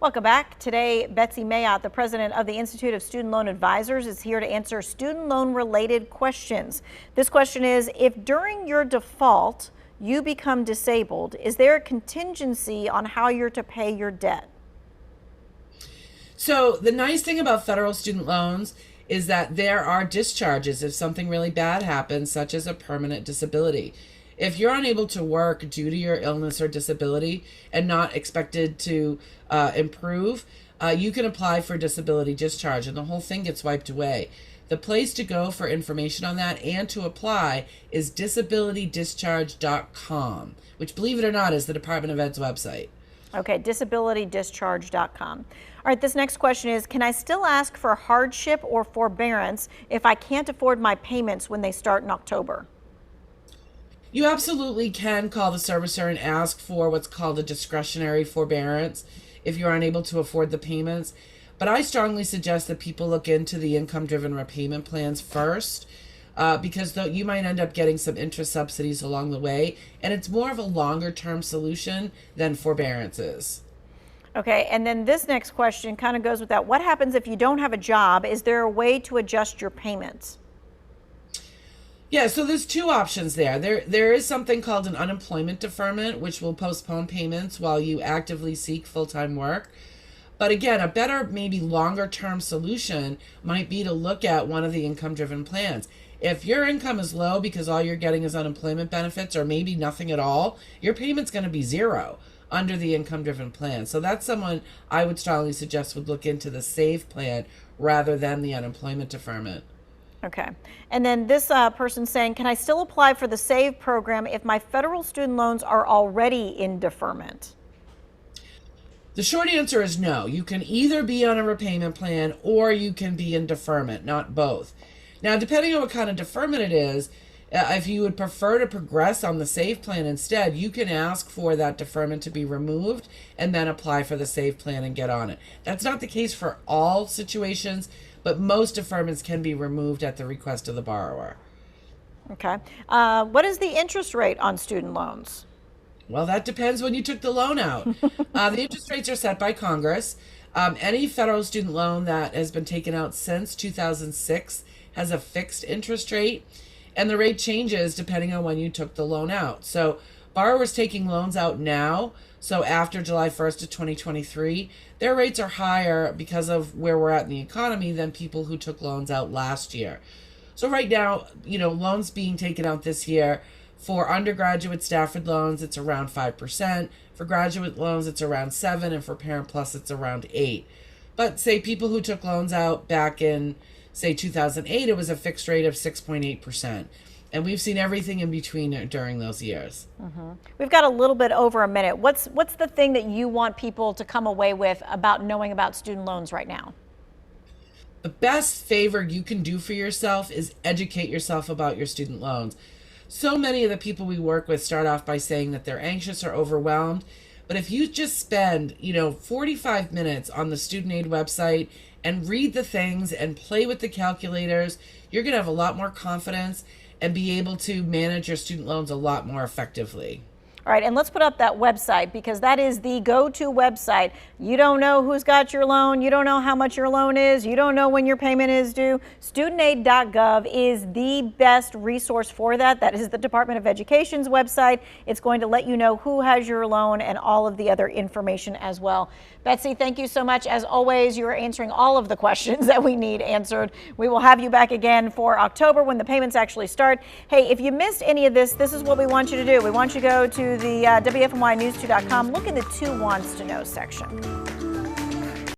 Welcome back. Today, Betsy Mayotte, the president of the Institute of Student Loan Advisors, is here to answer student loan related questions. This question is, if during your default you become disabled, is there a contingency on how you're to pay your debt? So the nice thing about federal student loans is that there are discharges if something really bad happens, such as a permanent disability. If you're unable to work due to your illness or disability and not expected to improve, you can apply for disability discharge and the whole thing gets wiped away. The place to go for information on that and to apply is disabilitydischarge.com, which, believe it or not, is the Department of Ed's website. Okay, disabilitydischarge.com. All right, this next question is, can I still ask for hardship or forbearance if I can't afford my payments when they start in October? You absolutely can call the servicer and ask for what's called a discretionary forbearance if you're unable to afford the payments. But I strongly suggest that people look into the income-driven repayment plans first, because though you might end up getting some interest subsidies along the way, and it's more of a longer-term solution than forbearance is. Okay, and then this next question kind of goes with that. What happens if you don't have a job? Is there a way to adjust your payments? Yeah, so there's two options there. There is something called an unemployment deferment, which will postpone payments while you actively seek full-time work. But again, a better, maybe longer-term solution might be to look at one of the income-driven plans. If your income is low because all you're getting is unemployment benefits or maybe nothing at all, your payment's going to be zero under the income-driven plan. So that's someone I would strongly suggest would look into the SAVE plan rather than the unemployment deferment. Okay. And then this person's saying, can I still apply for the SAVE program if my federal student loans are already in deferment? The short answer is no. You can either be on a repayment plan or you can be in deferment, not both. Now, depending on what kind of deferment it is, if you would prefer to progress on the SAVE plan instead, you can ask for that deferment to be removed and then apply for the SAVE plan and get on it. That's not the case for all situations, but most deferments can be removed at the request of the borrower. Okay. What is the interest rate on student loans? Well, that depends when you took the loan out. The interest rates are set by Congress. Any federal student loan that has been taken out since 2006 has a fixed interest rate, and the rate changes depending on when you took the loan out. So borrowers taking loans out now, so after July 1st of 2023, their rates are higher because of where we're at in the economy than people who took loans out last year. So right now, loans being taken out this year, for undergraduate Stafford loans, it's around 5%. For graduate loans, it's around 7%, and for Parent Plus, it's around 8%. But say people who took loans out back in, say, 2008, it was a fixed rate of 6.8%. And we've seen everything in between during those years. Mm-hmm. We've got a little bit over a minute. What's the thing that you want people to come away with about knowing about student loans right now? The best favor you can do for yourself is educate yourself about your student loans. So many of the people we work with start off by saying that they're anxious or overwhelmed. But if you just spend, 45 minutes on the Student Aid website and read the things and play with the calculators, you're going to have a lot more confidence and be able to manage your student loans a lot more effectively. All right, and let's put up that website because that is the go-to website. You don't know who's got your loan. You don't know how much your loan is. You don't know when your payment is due. Studentaid.gov is the best resource for that. That is the Department of Education's website. It's going to let you know who has your loan and all of the other information as well. Betsy, thank you so much. As always, you are answering all of the questions that we need answered. We will have you back again for October when the payments actually start. Hey, if you missed any of this, this is what we want you to do. We want you to go to the WFNYnews2.com. Look in the Two Wants to Know section.